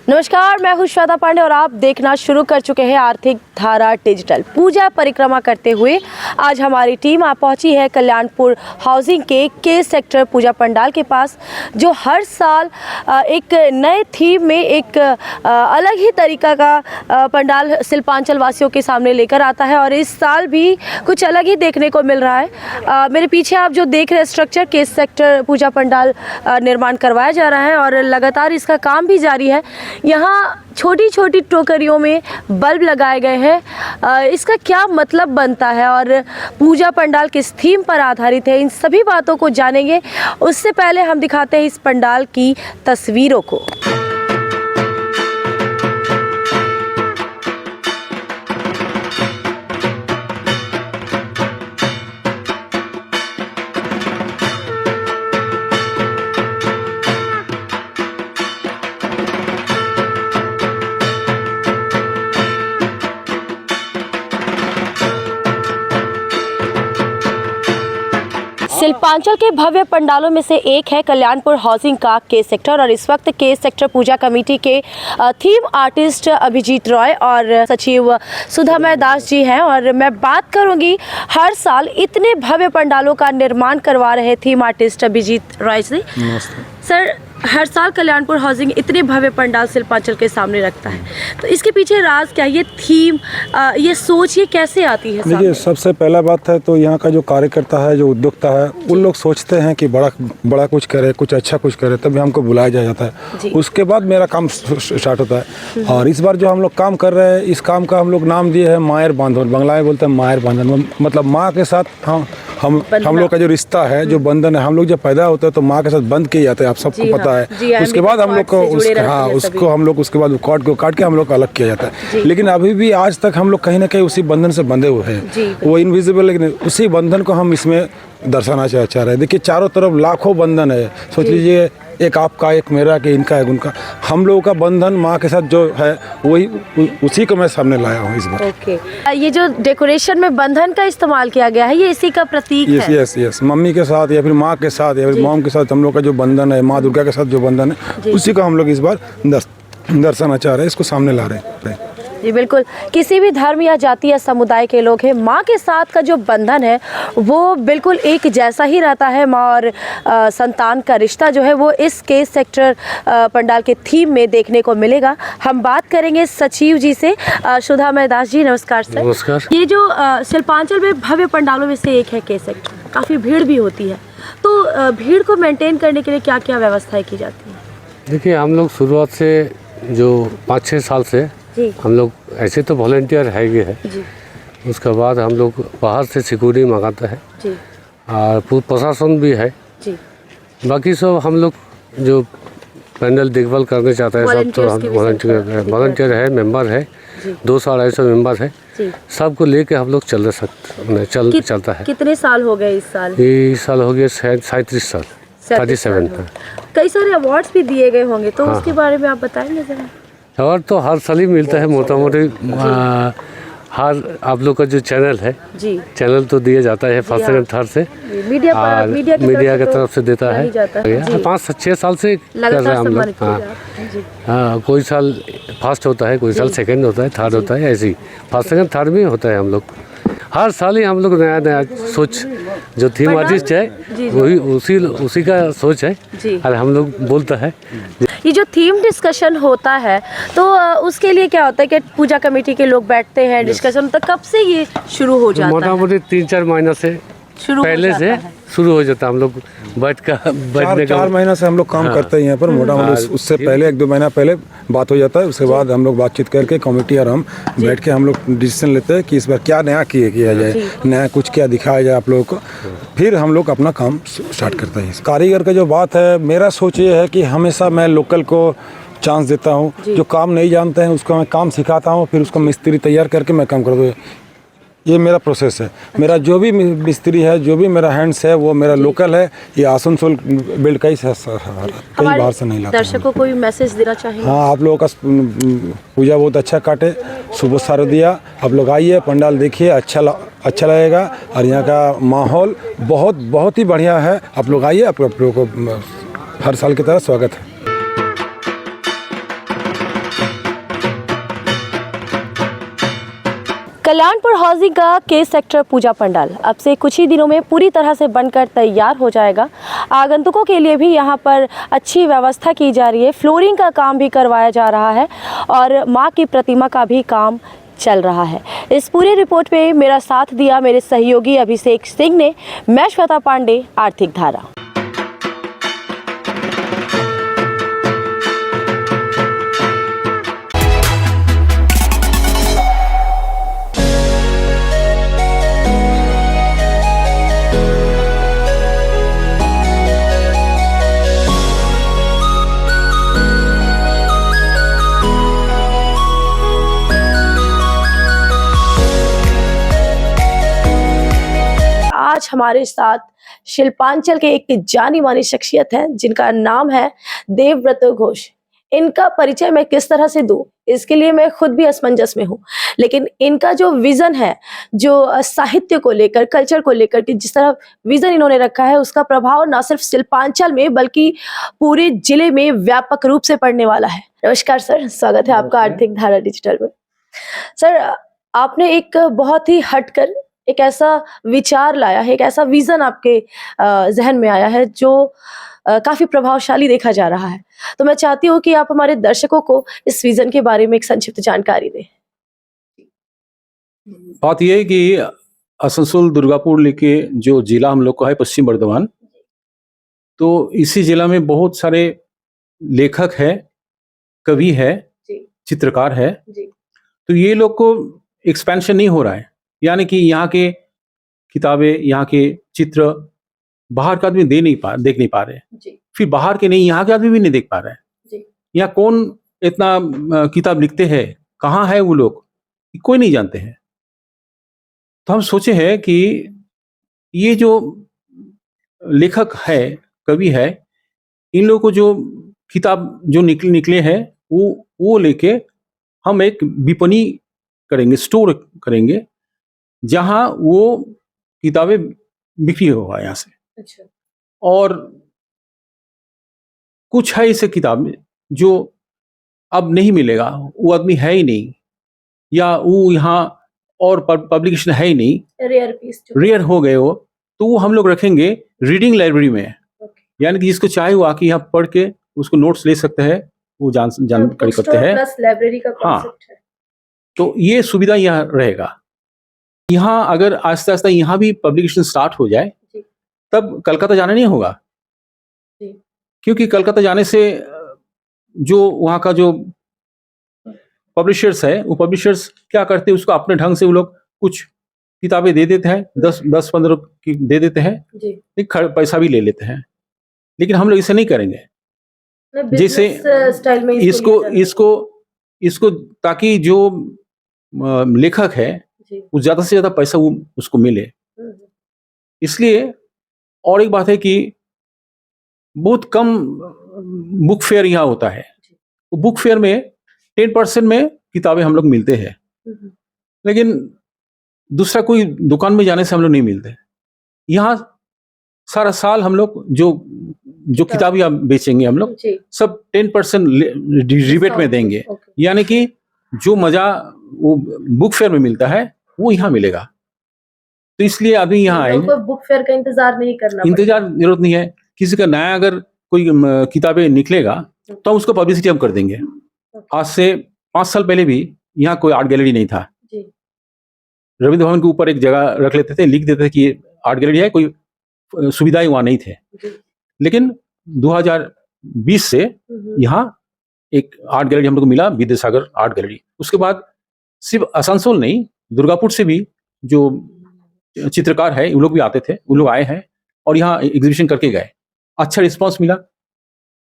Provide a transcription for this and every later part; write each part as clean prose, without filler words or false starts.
नमस्कार, मैं हूं श्वेता पांडे और आप देखना शुरू कर चुके हैं आर्थिक धारा डिजिटल। पूजा परिक्रमा करते हुए आज हमारी टीम आ पहुंची है कल्याणपुर हाउसिंग के सेक्टर पूजा पंडाल के पास, जो हर साल एक नए थीम में एक अलग ही तरीका का पंडाल शिल्पांचल वासियों के सामने लेकर आता है और इस साल भी कुछ अलग ही देखने को मिल रहा है। मेरे पीछे आप जो देख रहे हैं स्ट्रक्चर के सेक्टर पूजा पंडाल निर्माण करवाया जा रहा है और लगातार इसका काम भी जारी है। यहाँ छोटी छोटी टोकरियों में बल्ब लगाए गए हैं। इसका क्या मतलब बनता है और पूजा पंडाल किस थीम पर आधारित है, इन सभी बातों को जानेंगे। उससे पहले हम दिखाते हैं इस पंडाल की तस्वीरों को। शिल्पांचल के भव्य पंडालों में से एक है कल्याणपुर हाउसिंग का के सेक्टर और इस वक्त के सेक्टर पूजा कमेटी के थीम आर्टिस्ट अभिजीत रॉय और सचिव सुधामय दास जी हैं और मैं बात करूंगी हर साल इतने भव्य पंडालों का निर्माण करवा रहे थीम आर्टिस्ट अभिजीत रॉय से। सर, हर साल कल्याणपुर हाउसिंग इतने भव्य पंडाल शिल्पांचल के सामने रखता है, तो इसके पीछे राज क्या, ये थीम, ये सोच, ये कैसे आती है? देखिए, सबसे पहला बात है तो यहाँ का जो कार्यकर्ता है, जो उद्योक्ता है, उन लोग सोचते हैं कि बड़ा कुछ करे, कुछ अच्छा कुछ करे, तभी हमको बुलाया जाता है। उसके बाद मेरा काम स्टार्ट होता है। और इस बार जो हम लोग काम कर रहे हैं, इस काम का हम लोग नाम दिए है मायर बांधन। बंगला में बोलते हैं मायर बांधन, मतलब माँ के साथ हम लोग का जो रिश्ता है, जो बंधन है, हम लोग जब पैदा होते हैं तो माँ के साथ बंध के ही जाते हैं, आप सबको पता है। उसके बाद हम लोग को उसको हम लोग उसके बाद काट के हम लोग को अलग किया जाता है। लेकिन अभी भी आज तक हम लोग कहीं ना कहीं उसी बंधन से बंधे हुए हैं, वो इनविजिबल, लेकिन उसी बंधन को हम इसमें दर्शाना चाह रहे हैं। देखिए, चारों तरफ लाखों बंधन है। सोच लीजिए, एक आपका, एक मेरा, कि इनका, एक उनका, हम लोगों का बंधन माँ के साथ जो है वही, उसी को मैं सामने लाया हूँ इस बार। ये जो डेकोरेशन में बंधन का इस्तेमाल किया गया है, ये इसी का प्रतीक है। यस, मम्मी के साथ या फिर माँ के साथ या फिर मॉम के साथ हम लोग का जो बंधन है, माँ दुर्गा के साथ जो बंधन है, उसी को हम लोग इस बार दर्शाना चाह रहे हैं, इसको सामने ला रहे हैं। जी बिल्कुल, किसी भी धर्म या जाति या समुदाय के लोग हैं, माँ के साथ का जो बंधन है वो बिल्कुल एक जैसा ही रहता है। माँ और संतान का रिश्ता जो है वो इस के सेक्टर पंडाल के थीम में देखने को मिलेगा। हम बात करेंगे सचिव जी से, सुधामय दास जी। नमस्कार सर। नमस्कार। ये जो शिल्पांचल में भव्य पंडालों में से एक है के सेक्टर, काफ़ी भीड़ भी होती है, तो भीड़ को मेंटेन करने के लिए क्या क्या व्यवस्थाएँ की जाती हैं? देखिए, हम लोग शुरुआत से जो 5-6 साल से हम लोग ऐसे तो वॉलंटियर है ही है। उसके बाद हम लोग बाहर से सिक्योरिटी मंगाता है और प्रशासन भी है। बाकी सब हम लोग जो पैनल देखभाल करना चाहता है सब तो हम वॉलंटियर है, मेंबर है, 200-250 मेंबर है, सबको लेके हम लोग चलता है। कितने साल हो गए इस साल? इस साल हो गया 37 साल, 37। कई सारे अवार्ड्स भी दिए गए होंगे, तो उसके बारे में आप बताएंगे जरा। अवार्ड तो हर साल ही मिलता है, मोटा मोटी हर आप लोग का जो चैनल है, चैनल तो दिया जाता है फर्स्ट सेकंड थर्ड से, मीडिया की तरफ से देता है। 5-6 साल से कर रहे हैं हम लोग। हाँ, कोई साल फर्स्ट होता है, कोई साल सेकंड होता है, थर्ड होता है, ऐसे ही फर्स्ट सेकंड थर्ड में होता है। हम लोग हर साल ही हम लोग नया सोच, जो थीम आर्टिस्ट है वही उसी का सोच है और हम लोग बोलता है। ये जो थीम डिस्कशन होता है तो उसके लिए क्या होता है कि पूजा कमेटी के लोग बैठते हैं, डिस्कशन, तो कब से ये शुरू हो जाता है? मोटा मोटी 3-4 महीना से पहले से शुरू हो जाता है। हम लोग बैठने 4 महीना से हम लोग काम करते हैं यहाँ पर। मोटा मोटी उससे पहले 1-2 महीना पहले बात हो जाता है। उसके बाद हम लोग बातचीत करके कमेटी और हम बैठ के हम लोग डिसीजन लेते हैं कि इस बार क्या नया किया जाए, नया कुछ क्या दिखाया जाए आप लोगों को। फिर हम लोग अपना काम स्टार्ट करते हैं। कारीगर का जो बात है, मेरा सोच ये है कि हमेशा मैं लोकल को चांस देता हूँ। जो काम नहीं जानते हैं उसको मैं काम सिखाता हूँ, फिर उसको मिस्त्री तैयार करके मैं काम करता हूँ। ये मेरा प्रोसेस है। मेरा जो भी मिस्त्री है, जो भी मेरा हैंड्स है, वो मेरा लोकल है। ये आसनसोल बिल्ड का ही कहीं बाहर से नहीं लाता। दर्शकों को भी मैसेज देना चाहिए। हाँ, आप लोगों का पूजा बहुत अच्छा काटे, शुभ शारदिया। आप लोग आइए, पंडाल देखिए, अच्छा लगेगा। और यहाँ का माहौल बहुत ही बढ़िया है। आप लोग आइए, आप लोगों को हर साल की तरह स्वागत है। कल्याणपुर हाउसिंग का के सेक्टर पूजा पंडाल अब से कुछ ही दिनों में पूरी तरह से बनकर तैयार हो जाएगा। आगंतुकों के लिए भी यहाँ पर अच्छी व्यवस्था की जा रही है, फ्लोरिंग का काम भी करवाया जा रहा है और माँ की प्रतिमा का भी काम चल रहा है। इस पूरी रिपोर्ट में मेरा साथ दिया मेरे सहयोगी अभिषेक सिंह ने। मैं श्वेता पांडे, आर्थिक धारा। आज हमारे साथ शिल्पांचल के एक जानी मानी शख्सियत है जिनका नाम है देवव्रत घोष। इनका परिचय मैं किस तरह से दूं, इसके लिए मैं खुद भी असमंजस में हूं, लेकिन इनका जो विजन है, जो साहित्य को लेकर, कल्चर को लेकर कि जिस तरह विजन इन्होंने रखा है, उसका प्रभाव न सिर्फ शिल्पांचल में बल्कि पूरे जिले में व्यापक रूप से पड़ने वाला है। नमस्कार सर, स्वागत है आपका आर्थिक धारा डिजिटल में। सर, आपने एक बहुत ही हटकर एक ऐसा विचार लाया है, एक ऐसा विजन आपके जहन में आया है जो काफी प्रभावशाली देखा जा रहा है। तो मैं चाहती हूँ कि आप हमारे दर्शकों को इस विजन के बारे में एक संक्षिप्त जानकारी दें। बात यह है कि आसनसोल दुर्गापुर लेके जो जिला हम लोग का है पश्चिम बर्धमान, तो इसी जिला में बहुत सारे लेखक है, कवि है, चित्रकार है। तो ये लोग को एक्सपेंशन नहीं हो रहा है, यानी कि यहाँ के किताबें, यहाँ के चित्र बाहर का आदमी देख नहीं पा रहे। फिर बाहर के नहीं, यहाँ के आदमी भी नहीं देख पा रहे हैं। यहाँ कौन इतना किताब लिखते हैं, कहाँ है वो लोग, कोई नहीं जानते हैं। तो हम सोचे हैं कि ये जो लेखक है, कवि है, इन लोगों को जो किताब जो निकले हैं वो लेके हम एक विपणी करेंगे, स्टोर करेंगे, जहां वो किताबें बिक्री होगा यहाँ से। अच्छा। और कुछ है ऐसे किताब जो अब नहीं मिलेगा, वो आदमी है ही नहीं, या वो यहाँ और पब्लिकेशन है ही नहीं, रेयर हो गए वो, तो वो हम लोग रखेंगे रीडिंग लाइब्रेरी में। यानी कि जिसको चाहे वो आके यहाँ पढ़ के उसको नोट्स ले सकते हैं, वो जानकारी करते हैं। लाइब्रेरी का कॉन्सेप्ट है। तो ये सुविधा यहाँ रहेगा। यहाँ अगर आस्ते आस्ते यहाँ भी पब्लिकेशन स्टार्ट हो जाए, तब कलकत्ता जाना नहीं होगा, क्योंकि कलकत्ता जाने से जो वहाँ का जो पब्लिशर्स है, वो पब्लिशर्स क्या करते हैं, उसको अपने ढंग से वो लोग कुछ किताबें दे देते हैं, 10-15 की दे देते हैं, एक पैसा भी ले लेते हैं। लेकिन हम लोग इसे नहीं करेंगे। जैसे स्टाइल में इसको ताकि जो लेखक है वो ज्यादा से ज्यादा पैसा उसको मिले, इसलिए। और एक बात है कि बहुत कम बुक फेयर यहाँ होता है। बुक फेयर में 10% में किताबें हम लोग मिलते हैं, लेकिन दूसरा कोई दुकान में जाने से हम लोग नहीं मिलते। यहाँ सारा साल हम लोग जो किताबें आप बेचेंगे, हम लोग सब 10% रिबेट में देंगे। यानी कि जो मजा वो बुक फेयर में मिलता है वो यहाँ मिलेगा। तो इसलिए आदमी यहाँ आएंगे। बुक फेयर का इंतजार नहीं करना, जरूरत नहीं है। किसी का नया अगर कोई किताबें निकलेगा तो हम उसको पब्लिसिटी हम कर देंगे। आज से 5 साल पहले भी यहाँ कोई आर्ट गैलरी नहीं था। रविंद्र भवन के ऊपर एक जगह रख लेते थे, लिख देते थे कि आर्ट गैलरी है, कोई सुविधाएं वहाँ नहीं थे। लेकिन 2020 से यहाँ एक आर्ट गैलरी हम लोग को मिला, विद्यासागर आर्ट गैलरी। उसके बाद सिर्फ आसनसोल नहीं, दुर्गापुर से भी जो चित्रकार है वो लोग भी आते थे, वो लोग आए हैं और यहाँ एग्जीबिशन करके गए। अच्छा रिस्पांस मिला,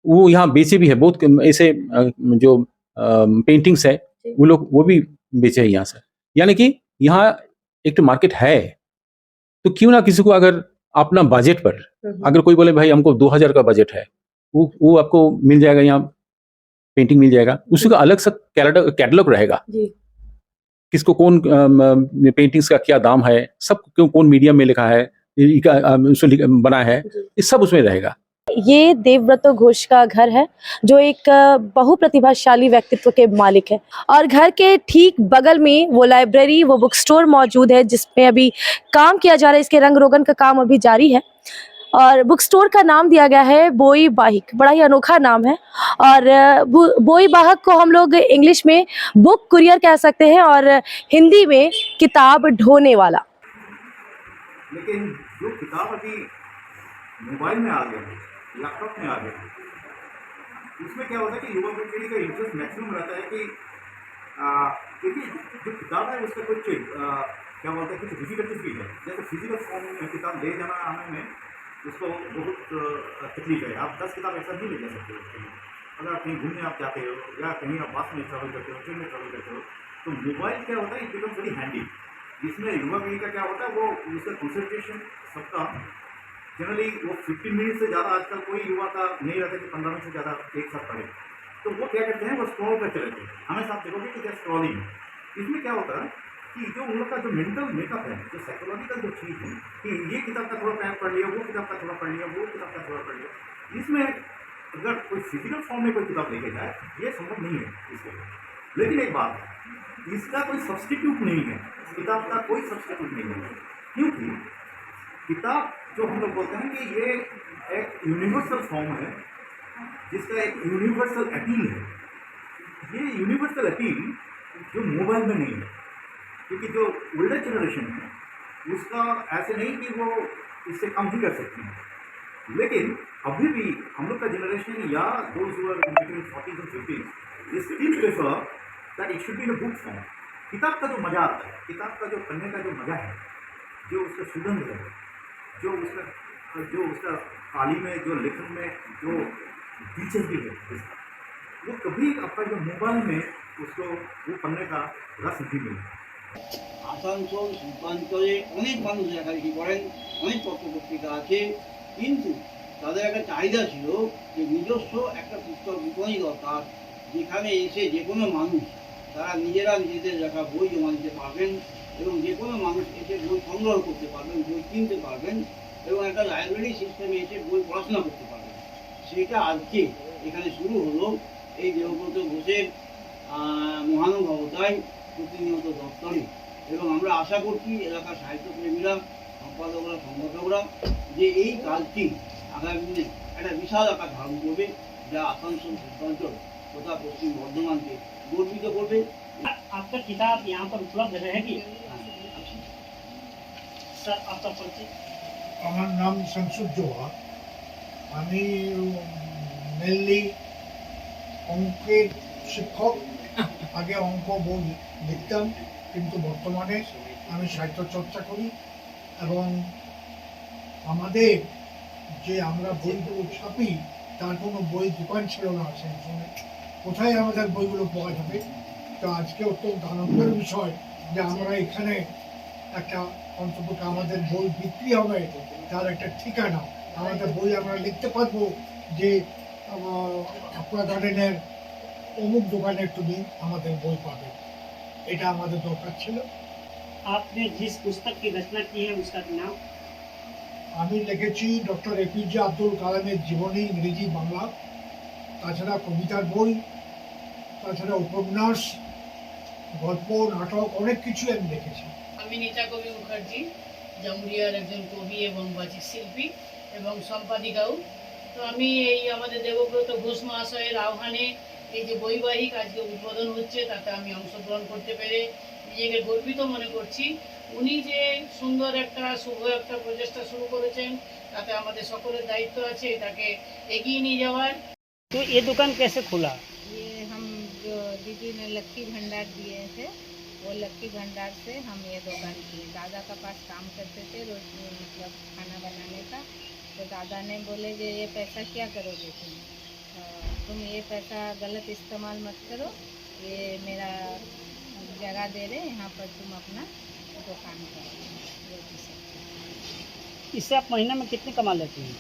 वो यहाँ बेचे भी है। बहुत ऐसे जो पेंटिंग्स है वो भी बेचे हैं यहाँ से। यानी कि यहाँ एक मार्केट है। तो क्यों ना किसी को अगर अपना बजट पर, अगर कोई बोले भाई हमको 2000 का बजट है, वो आपको मिल जाएगा, यहाँ पेंटिंग मिल जाएगा। उसी का अलग सा कैटलॉग रहेगा, किसको कौन पेंटिंग्स का क्या दाम है, सब कौन मीडियम में लिखा है, बना है, ये सब उसमें रहेगा। ये देवव्रत घोष का घर है, जो एक बहुप्रतिभाशाली व्यक्तित्व के मालिक है। और घर के ठीक बगल में वो लाइब्रेरी, वो बुक स्टोर मौजूद है, जिसमें अभी काम किया जा रहा है। इसके रंग रोगन का काम अभी जारी है। और बुक स्टोर का नाम दिया गया है बोई बाहिक, बड़ा ही अनोखा नाम है। और बोई बाहक को हम लोग इंग्लिश में बुक कुरियर कह सकते हैं और हिंदी में किताब ढोने वाला। लेकिन जो किताब अभी मोबाइल में आ गया है, लैपटॉप में आ गया है, उसमें क्या होता है कि युवा पीढ़ी का इंटरेस्ट मैक्सिमम रहता है कि क्योंकि जो किताब है उसका कुछ क्या बोलते हैं, कुछ डिफिकल्टीज भी है। जैसे फिजिकल फॉर्म में किताब ले जाना आने में उसको बहुत तकलीफ है। आप 10 किताब एक साथ नहीं ले जा सकते उसके लिए। अगर आप कहीं घूमने आप जाते हो या कहीं आप बस में ट्रैवल करते हो, ट्रेन में ट्रैवल करते हो, तो मोबाइल क्या होता है, इट बिकम्स वेरी हैंडी। इसमें युवा पीढ़ी का क्या होता है, वो उसका कंसंट्रेशन सबका जनरली वो 15 मिनट से ज़्यादा आजकल कोई युवा का नहीं रहता कि 15 मिनट से ज़्यादा एक साथ पढ़े। तो वो क्या करते हैं, वो स्क्रॉल करते रहते हैं। हमेशा आप देखोगे कि क्या स्क्रॉलिंग। इसमें क्या होता है कि जो उन लोग का जो मेंटल मेकअप है, जो साइकोलॉजिकल जो चीज़ है कि ये किताब का थोड़ा पैर पढ़ लिया, वो किताब का थोड़ा पढ़ लिया, वो किताब का थोड़ा पढ़ लिया, इसमें अगर कोई फिजिकल फॉर्म में कोई किताब लेके जाए ये संभव नहीं है इसके लिए। लेकिन एक बात है, इसका कोई सब्सटीट्यूट नहीं है, किताब का कोई सब्सटीट्यूट नहीं है। क्योंकि किताब जो हम लोग बोलते हैं कि ये एक यूनिवर्सल फॉर्म है, जिसका एक यूनिवर्सल अपील है। ये यूनिवर्सल अपील जो मोबाइल में नहीं है, क्योंकि जो ओल्डर जनरेशन है उसका ऐसे नहीं कि वो इससे कम ही कर सकती है। लेकिन अभी भी हम लोग का जनरेशन या those who are between 40s and 50s they still prefer that it should be in a book form. किताब का जो मज़ा आता है, किताब का जो पढ़ने का जो मज़ा है, जो उसका सुगंध है, जो उसका काली में, जो लेखन में जो दिलचस्पी है, वो कभी आपका जो मोबाइल में उसको वो पढ़ने का रस नहीं मिलता। আসানসোল শিল্পাঞ্চলে অনেক মানুষ লেখালেখি করেন, অনেক পত্রপত্রিকা আছে, কিন্তু তাদের একটা চাহিদা ছিল যে নিজস্ব একটা পুস্তক বিপণী দরকার, যেখানে এসে যে কোনো মানুষ তারা নিজেরা নিজেদের লেখা বই জমা দিতে পারবেন এবং যে কোনো মানুষ এসে বই সংগ্রহ করতে পারবেন, বই কিনতে পারবেন এবং একটা লাইব্রেরি সিস্টেমে এসে বই পড়াশোনা করতে পারবেন। সেটা আজকে এখানে শুরু হলো এই দেবব্রত ঘোষের মহানুভবতায় প্রতিনিয়ত দপ্তরে। এবং আমরা আশা করছি এলাকার সাহিত্যপ্রেমীরা, সম্পাদকরা, সংগঠকরা যে এই কাজটি আগামী দিনে একটা বিশাল আকার ধারণ করবে, যা আসানসোল শিল্পাঞ্চল তথা পশ্চিম বর্ধমানকে গর্বিত করবে। आपका किताब यहाँ पर उपलब्ध रहेगी सर? आपका परिचय? আমার নাম শামসুজ্জোহা। আমি মেনলি অঙ্কের শিক্ষক। আগে অঙ্ক বই লিখতাম, কিন্তু বর্তমানে আমি সাহিত্য চর্চা করি। এবং আমাদের যে আমরা বইগুলো ছাপি তার কোনো বই দোকান ছিল না সেই সময়। কোথায় আমাদের বইগুলো পাওয়া যাবে? তো আজকে অত্যন্ত আনন্দের বিষয় যে আমরা এখানে একটা অন্তত আমাদের বই বিক্রি হবে তার একটা ঠিকানা, আমাদের বই আমরা লিখতে পারবো যে আপনার গার্ডেনের অমুক দোকানে তুমি আমাদের বই পাবে। এটা আমাদের দরকার ছিল। आपने जिस पुस्तक की रचना की है उसका नाम? আমি লিখেছি ডক্টর এপিজে আব্দুল কালামের জীবনী, ইংরেজি বাংলা, তাছাড়া কবিতার বই, তাছাড়া উপন্যাস, গল্প, নাটক, অনেক কিছু আমি লিখেছি। আমি নীতা কবি মুখার্জি, জামুরিয়ার একজন কবি এবং বাচিক শিল্পী এবং সম্পাদিকাও। তো আমি এই আমাদের দেবব্রত ঘোষ মহাশয়ের আহ্বানে এই যে বৈবাহিক আজকে উদ্বোধন হচ্ছে, তাতে আমি অংশগ্রহণ করতে পেরে নিজেকে গর্বিত মনে করছি। উনি যে সুন্দর একটা শুভ একটা প্রচেষ্টা শুরু করেছেন, তাতে আমাদের সকলের দায়িত্ব আছে এটাকে এগিয়ে নিয়ে যাওয়ার। तो ये दुकान कैसे खुला? ये हम जो दीदी ने लक्की भंडार दिए थे, वो लक्की भंडार से हम ये दुकान किए। दादा का पास काम करते थे रोज, मतलब खाना बनाने का। तो दादा ने बोले कि ये पैसा क्या करोगे तुम ये पैसा गलत इस्तेमाल मत करो, ये मेरा जगह दे रहे, यहाँ पर तुम अपना दुकान करो। इससे आप महीना में कितने कमा लेते हैं?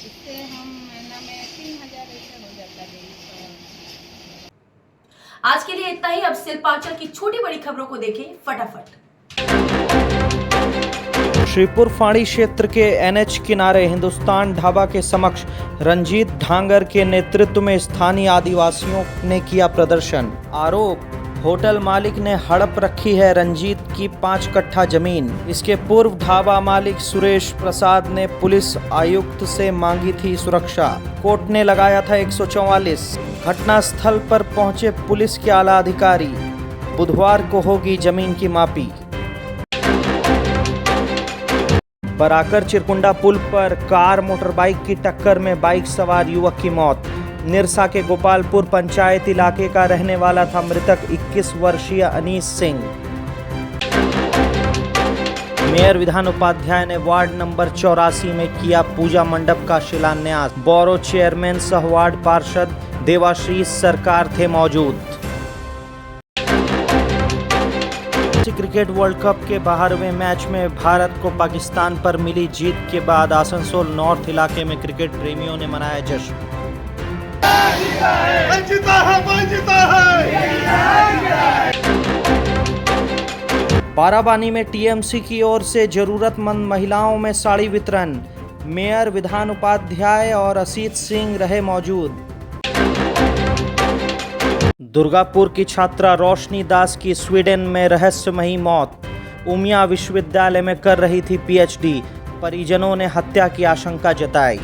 इससे हम महीना में 3000 ऐसे हो जाता है। आज के लिए इतना ही। अब शिल्पांचल की छोटी बड़ी खबरों को देखें फटाफट। श्रीपुर फाड़ी क्षेत्र के एनएच किनारे हिंदुस्तान ढाबा के समक्ष रंजीत ढांगर के नेतृत्व में स्थानीय आदिवासियों ने किया प्रदर्शन। आरोप, होटल मालिक ने हड़प रखी है रंजीत की 5 कट्ठा जमीन। इसके पूर्व ढाबा मालिक सुरेश प्रसाद ने पुलिस आयुक्त से मांगी थी सुरक्षा। कोर्ट ने लगाया था 144। घटनास्थल पर पहुंचे पुलिस के आला अधिकारी। बुधवार को होगी जमीन की मापी। बराकर चिरकुंडा पुल पर कार मोटरबाइक की टक्कर में बाइक सवार युवक की मौत। निरसा के गोपालपुर पंचायत इलाके का रहने वाला था मृतक 21 वर्षीय अनीस सिंह। मेयर विधान उपाध्याय ने वार्ड नंबर 84 में किया पूजा मंडप का शिलान्यास। बोरो चेयरमैन सह वार्ड पार्षद देवाश्रीष सरकार थे मौजूद। क्रिकेट वर्ल्ड कप के 12वें मैच में भारत को पाकिस्तान पर मिली जीत के बाद आसनसोल नॉर्थ इलाके में क्रिकेट प्रेमियों ने मनाया जश्न। बाराबानी में टीएमसी की ओर से जरूरतमंद महिलाओं में साड़ी वितरण। मेयर विधान उपाध्याय और असीत सिंह रहे मौजूद। दुर्गापुर की छात्रा रोशनी दास की स्वीडन में रहस्यमयी मौत। उमिया विश्वविद्यालय में कर रही थी पीएचडी। परिजनों ने हत्या की आशंका जताई।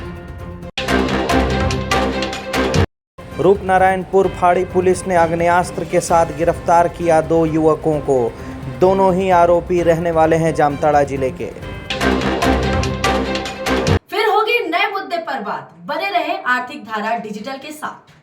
रूपनारायणपुर फाड़ी पुलिस ने आग्नेयास्त्र के साथ गिरफ्तार किया 2 युवकों को। दोनों ही आरोपी रहने वाले हैं जामताड़ा जिले के। फिर होगी नए मुद्दे पर बात। बने रहे आर्थिक धारा डिजिटल के साथ।